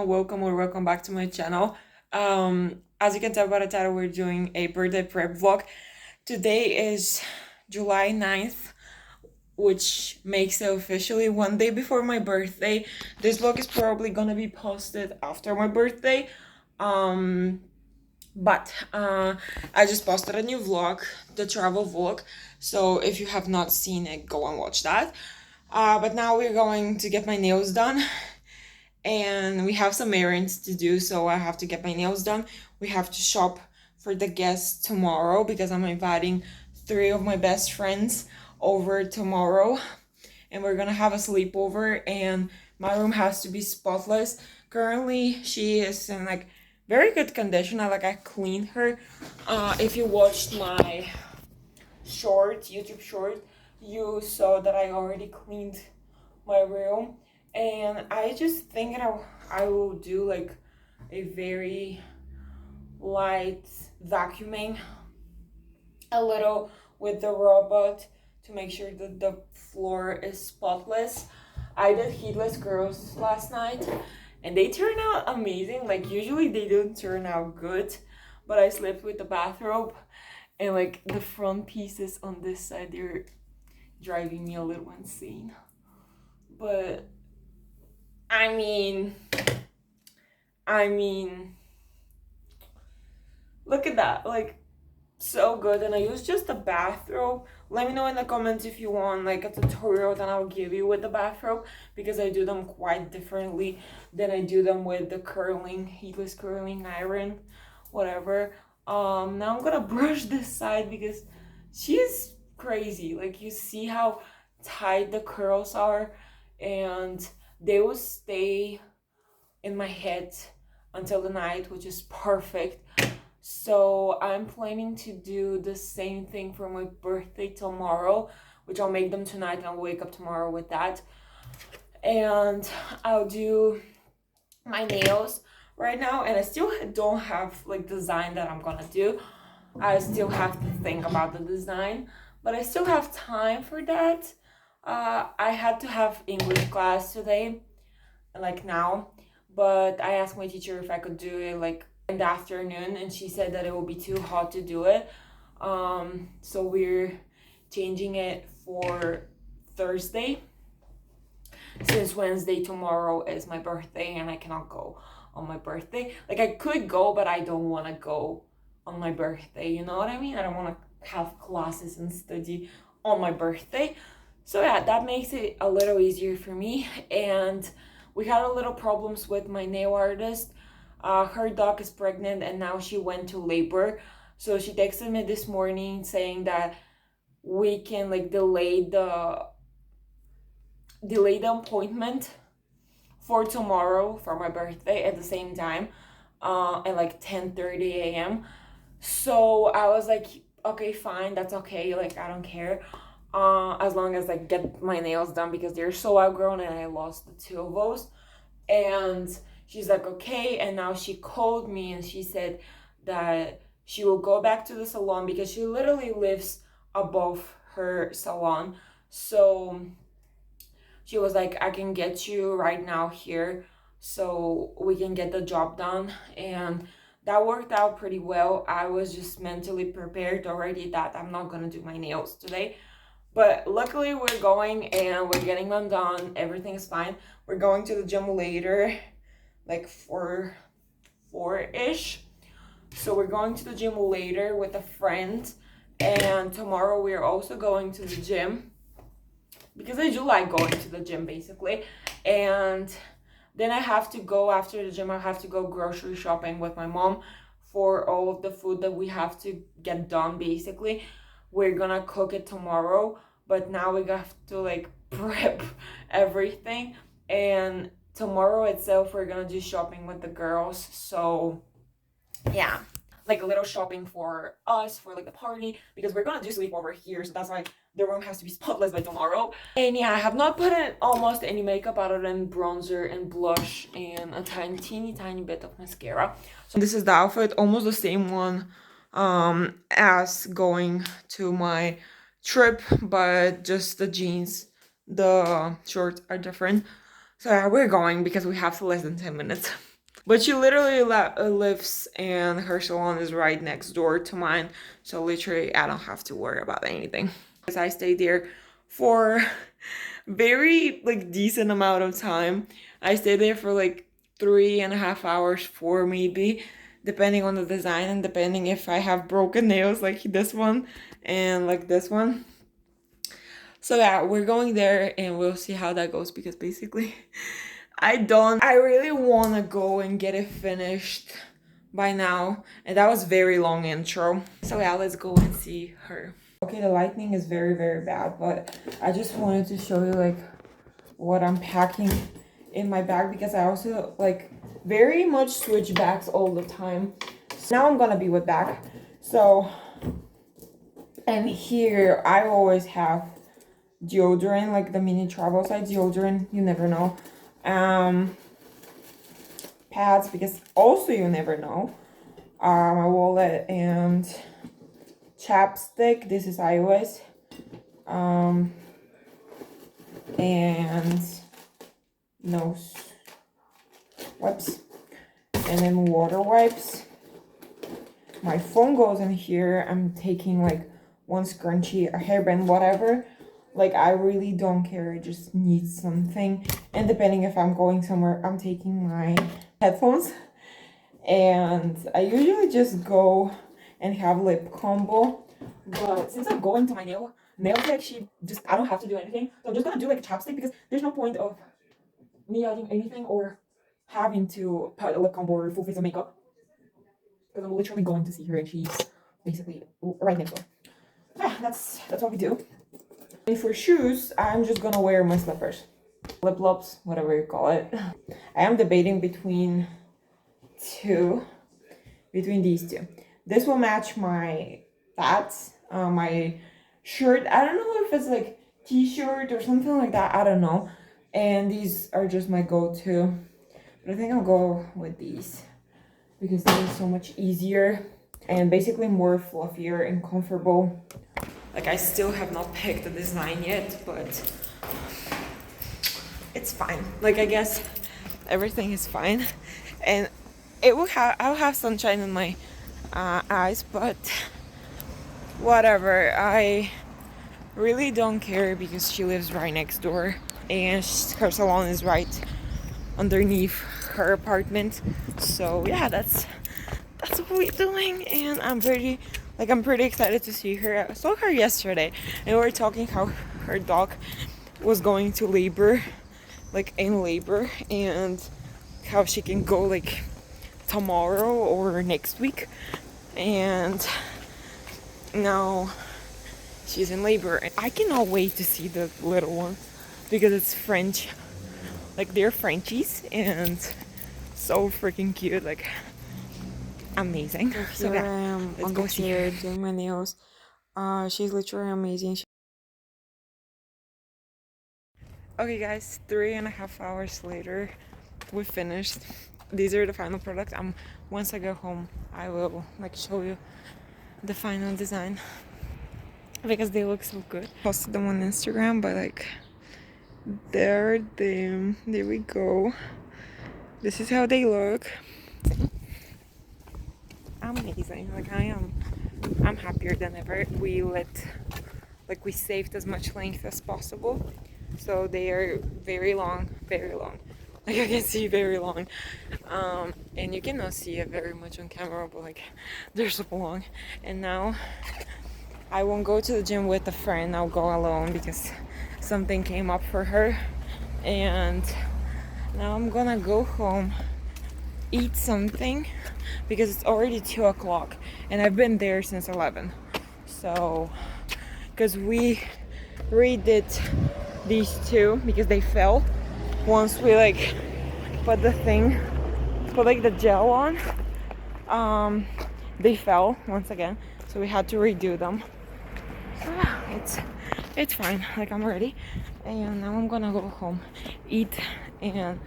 everyone, welcome or welcome back to my channel. As you can tell by the title, we're doing a birthday prep vlog. Today is July 9th, which makes it officially one day before my birthday. This vlog is probably gonna be posted after my birthday. But I just posted a new vlog, the travel vlog. So if you have not seen it, go and watch that. But now we're going to get my nails done. And we have some errands to do, so I have to get my nails done. We have to shop for the guests tomorrow because I'm inviting 3 of my best friends over tomorrow, and we're gonna have a sleepover, and my room has to be spotless. Currently she is in like very good condition. I cleaned her. If you watched my YouTube short, you saw that I already cleaned my room, and I just think I will do like a very light vacuuming a little with the robot to make sure that the floor is spotless. I did heatless curls last night and they turn out amazing. Like usually they don't turn out good, but I slept with the bathrobe, and like the front pieces on this side, they're driving me a little insane. But I mean, look at that, like so good. And I use just a bathrobe. Let me know in the comments if you want like a tutorial that I'll give you with the bathrobe, because I do them quite differently than I do them with the heatless curling iron, whatever. Now I'm gonna brush this side because she's crazy. Like you see how tight the curls are, and they will stay in my head until the night, which is perfect. So I'm planning to do the same thing for my birthday tomorrow, which I'll make them tonight and I'll wake up tomorrow with that. And I'll do my nails right now, and I still don't have like design that I'm gonna do. I still have to think about the design, but I still have time for that. I had to have English class today, like now, but I asked my teacher if I could do it like in the afternoon, and she said that it will be too hot to do it. So we're changing it for Thursday, since Wednesday tomorrow is my birthday and I cannot go on my birthday. Like I could go, but I don't want to go on my birthday, you know what I mean? I don't want to have classes and study on my birthday. So yeah, that makes it a little easier for me. And we had a little problems with my nail artist. Her dog is pregnant and now she went to labor. So she texted me this morning saying that we can like delay the appointment for tomorrow for my birthday at the same time, at like 10:30 a.m. So I was like, okay, fine, that's okay, like I don't care, as long as I get my nails done, because they're so outgrown and I lost the 2 of those. And she's like, okay. And now she called me and she said that she will go back to the salon because she literally lives above her salon. So she was like, I can get you right now here so we can get the job done. And that worked out pretty well. I was just mentally prepared already that I'm not gonna do my nails today. But luckily we're going and we're getting them done. Everything's fine. We're going to the gym later, like 4-ish. So we're going to the gym later with a friend. And tomorrow we're also going to the gym, because I do like going to the gym basically. And then I have to go, after the gym, I have to go grocery shopping with my mom for all of the food that we have to get done basically. We're gonna cook it tomorrow, but now we have to like prep everything. And tomorrow itself we're gonna do shopping with the girls. So yeah, like a little shopping for us for like the party, because we're gonna do sleepover here, so that's why the room has to be spotless by tomorrow. And yeah, I have not put in almost any makeup other than bronzer and blush and a tiny bit of mascara. So this is the outfit, almost the same one as going to my trip, but just the jeans, the shorts are different. So yeah, we're going because we have less than 10 minutes. But she literally lives, and her salon is right next door to mine. So literally, I don't have to worry about anything. Because I stayed there for very like decent amount of time. I stayed there for like 3.5 hours, 4 maybe, depending on the design and depending if I have broken nails like this one and like this one. So yeah, we're going there and we'll see how that goes, because basically I really want to go and get it finished by now. And that was very long intro. So yeah, let's go and see her. Okay, the lighting is very, very bad, but I just wanted to show you like what I'm packing in my bag, because I also like very much switch bags all the time. So now I'm gonna be with bag. So, and here I always have deodorant, like the mini travel size deodorant, you never know. Pads, because also you never know. My wallet and chapstick, this is iOS. And nose wipes, and then water wipes. My phone goes in here. I'm taking like one scrunchie, a hairband, whatever. Like I really don't care, I just need something. And depending if I'm going somewhere, I'm taking my headphones. And I usually just go and have lip combo, but since I'm going to my nail tech, I don't have to do anything, so I'm just gonna do like a chapstick, because there's no point of me adding anything or having to put a lip combo or full face of makeup, because I'm literally going to see her and she's basically right next door. Yeah, that's what we do. And for shoes, I'm just gonna wear my slippers, flip flops, whatever you call it. I am debating between these two. This will match my hats, my shirt. I don't know if it's like t-shirt or something like that, I don't know. And these are just my go-to, but I think I'll go with these because they're so much easier and basically more fluffier and comfortable. Like I still have not picked the design yet, but it's fine. Like I guess everything is fine, and I'll have sunshine in my eyes, but whatever. I really don't care because she lives right next door and her salon is right underneath her apartment. So yeah, that's what we're doing, and I'm pretty excited to see her. I saw her yesterday and we were talking how her dog was going to labor, like in labor, and how she can go like tomorrow or next week, and now she's in labor. And I cannot wait to see the little one because it's French, like they're Frenchies, and so freaking cute, like amazing. So yeah, I am on the chair doing my nails. She's literally amazing. Okay guys, 3.5 hours later, we finished. These are the final products. Once I go home, I will like show you the final design because they look so good. Posted them on Instagram, but like there we go. This is how they look. Amazing. Like I'm happier than ever. We saved as much length as possible, so they are very long. Like I can see very long, and you cannot see it very much on camera, but like they're so long. And now I won't go to the gym with a friend. I'll go alone because something came up for her, and now I'm gonna go home, eat something because it's already 2 o'clock and I've been there since 11. So because we redid these two because they fell once we like put the gel on. They fell once again, so we had to redo them. So yeah, it's fine. Like I'm ready, and now I'm gonna go home, eat, and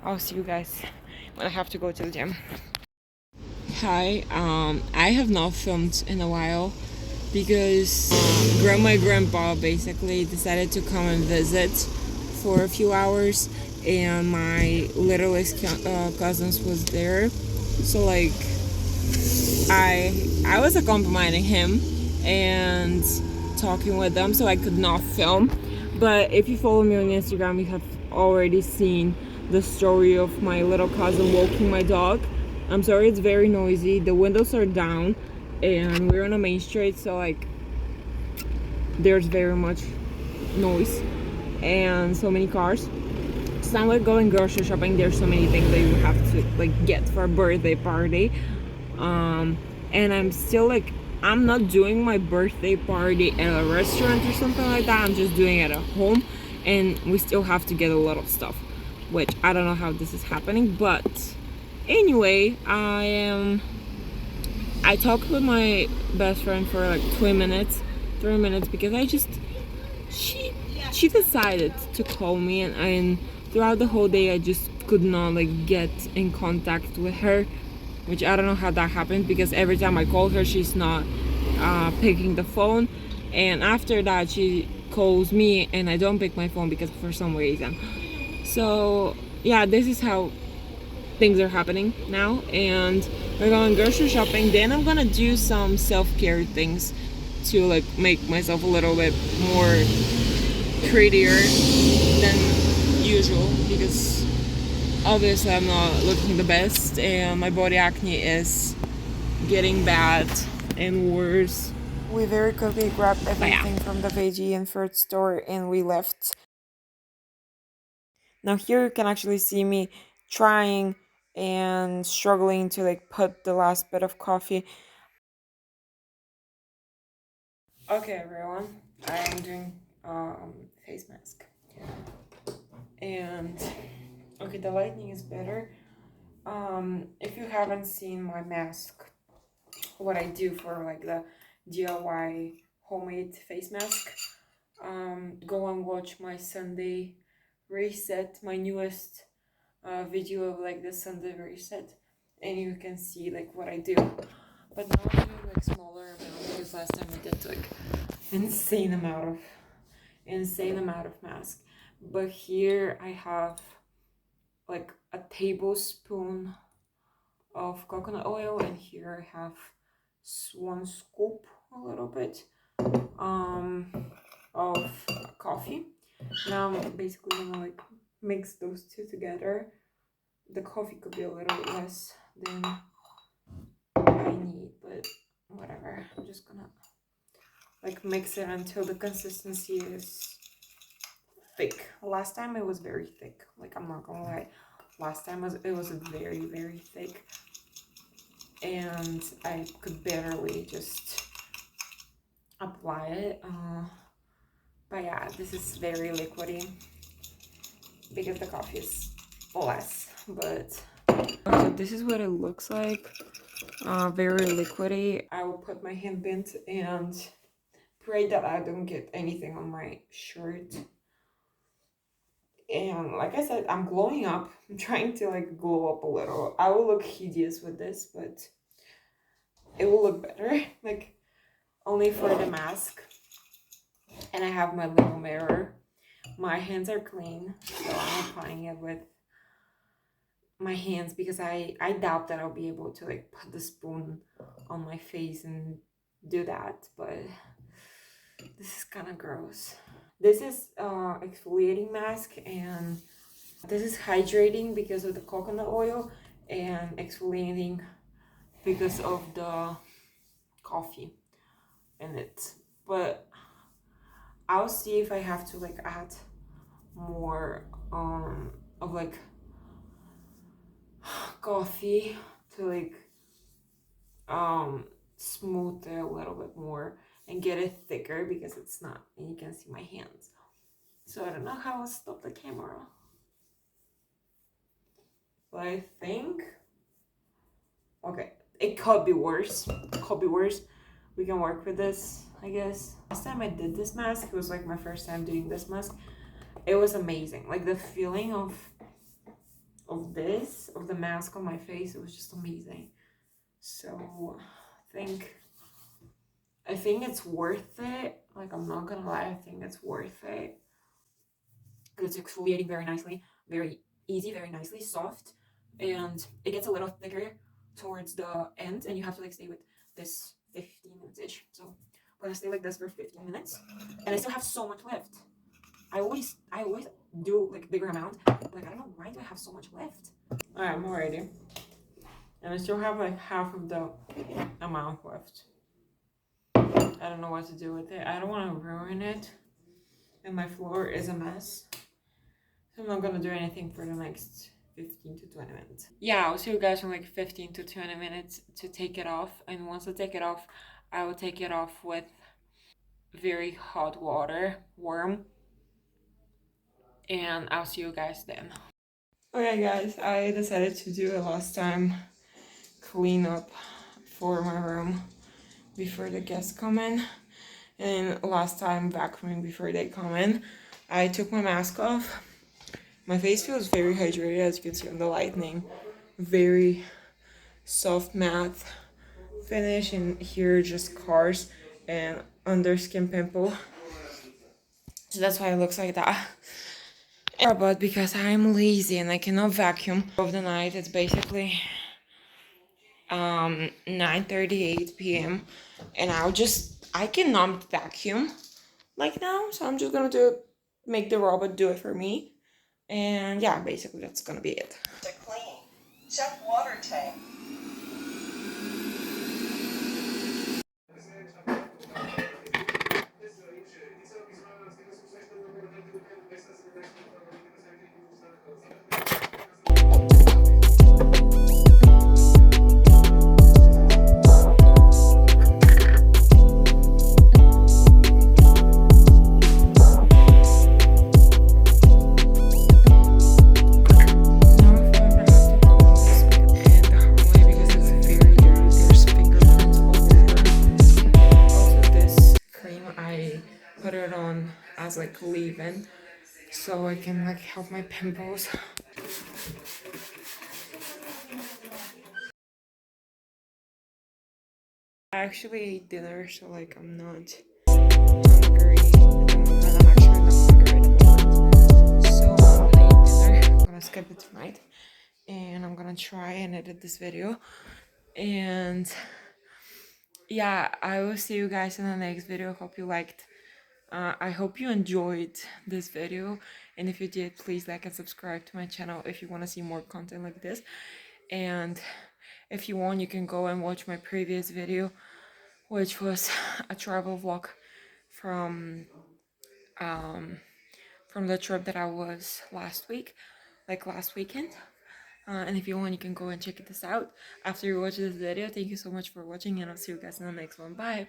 I'll see you guys when I have to go to the gym. Hi, I have not filmed in a while because my grandpa basically decided to come and visit for a few hours, and my littlest cousins was there. So like I was accompanying him and talking with them, so I could not film. But if you follow me on Instagram, you have already seen the story of my little cousin walking my dog. I'm sorry, it's very noisy. The windows are down, and we're on a main street, so like there's very much noise and so many cars. It's not like going grocery shopping. There's so many things that you have to like get for a birthday party. And I'm still like, I'm not doing my birthday party at a restaurant or something like that. I'm just doing it at home, and we still have to get a lot of stuff, which I don't know how this is happening. But anyway, I talked with my best friend for like 3 minutes, because she decided to call me, and throughout the whole day I just could not like get in contact with her, which I don't know how that happened, because every time I call her she's not picking the phone, and after that she calls me and I don't pick my phone because for some reason. So yeah, this is how things are happening now, and we're going grocery shopping. Then I'm gonna do some self-care things to like make myself a little bit more prettier than usual, because obviously I'm not looking the best and my body acne is getting bad and worse. We very quickly grabbed everything from the veggie and fruit store and we left. Now here you can actually see me trying and struggling to like put the last bit of coffee. Okay everyone, I am doing face mask. And okay, the lighting is better. If you haven't seen my mask, what I do for like the DIY homemade face mask, go and watch my Sunday reset, my newest video of like the Sunday reset, and you can see like what I do. But now I'm doing like smaller amount, because last time I did like insane amount of mask. But here I have like a tablespoon of coconut oil, and here I have 1 scoop, a little bit, of coffee. Now I'm basically gonna like mix those two together. The coffee could be a little less than I need, but whatever. I'm just gonna like mix it until the consistency is thick. Last time it was very thick, like I'm not gonna lie. Last time it was very, very thick, and I could barely just apply it. But yeah, this is very liquidy because the coffee is less. But so this is what it looks like. Very liquidy. I will put my hand bent and pray that I don't get anything on my shirt. And like I said, I'm glowing up. I'm trying to like glow up a little. I will look hideous with this, but it will look better. Like only for the mask. And I have my little mirror. My hands are clean, so I'm applying it with my hands, because I doubt that I'll be able to like put the spoon on my face and do that, but this is kind of gross. This is exfoliating mask, and this is hydrating because of the coconut oil, and exfoliating because of the coffee in it. But I'll see if I have to like add more of like coffee to like smooth it a little bit more and get it thicker, because it's not, and you can see my hands. So I don't know how I'll stop the camera, but I think okay, it could be worse. We can work with this, I guess. Last time I did this mask, it was like my first time doing this mask. It was amazing. Like the feeling of the mask on my face, it was just amazing. So I think it's worth it. Like I'm not gonna lie, I think it's worth it. It's exfoliating very nicely. very easy, very nicely soft, and it gets a little thicker towards the end, and you have to like stay with this 15 minutes ish. So I'm gonna stay like this for 15 minutes, and I still have so much left. I always do like bigger amount, but like I don't know why do I have so much left. All right, I'm all ready, and I still have like half of the amount left. I don't know what to do with it. I don't want to ruin it, and my floor is a mess. So I'm not gonna do anything for the next 15 to 20 minutes. Yeah, I'll see you guys in like 15 to 20 minutes to take it off. And once I take it off, I will take it off with very hot water, warm. And I'll see you guys then. Okay guys, I decided to do a last time cleanup for my room before the guests come in. And last time vacuuming before they come in. I took my mask off. My face feels very hydrated, as you can see on the lightning. Very soft matte finish, and here just scars and under skin pimple. So that's why it looks like that. But because I'm lazy and I cannot vacuum of the night, it's basically 9:38 p.m. and I cannot vacuum like now, so I'm just gonna make the robot do it for me. And yeah, basically that's gonna be it. To clean. Check water tank. Put it on as like leave-in so I can like help my pimples. I actually ate dinner, so like I'm not hungry. I'm actually not hungry at the moment. So I'm gonna eat dinner. I'm gonna skip it tonight, and I'm gonna try and edit this video. And yeah, I will see you guys in the next video. Hope you liked. I hope you enjoyed this video, and if you did, please like and subscribe to my channel if you want to see more content like this. And if you want, you can go and watch my previous video, which was a travel vlog from the trip that I was last weekend. And if you want, you can go and check this out after you watch this video. Thank you so much for watching, and I'll see you guys in the next one. Bye.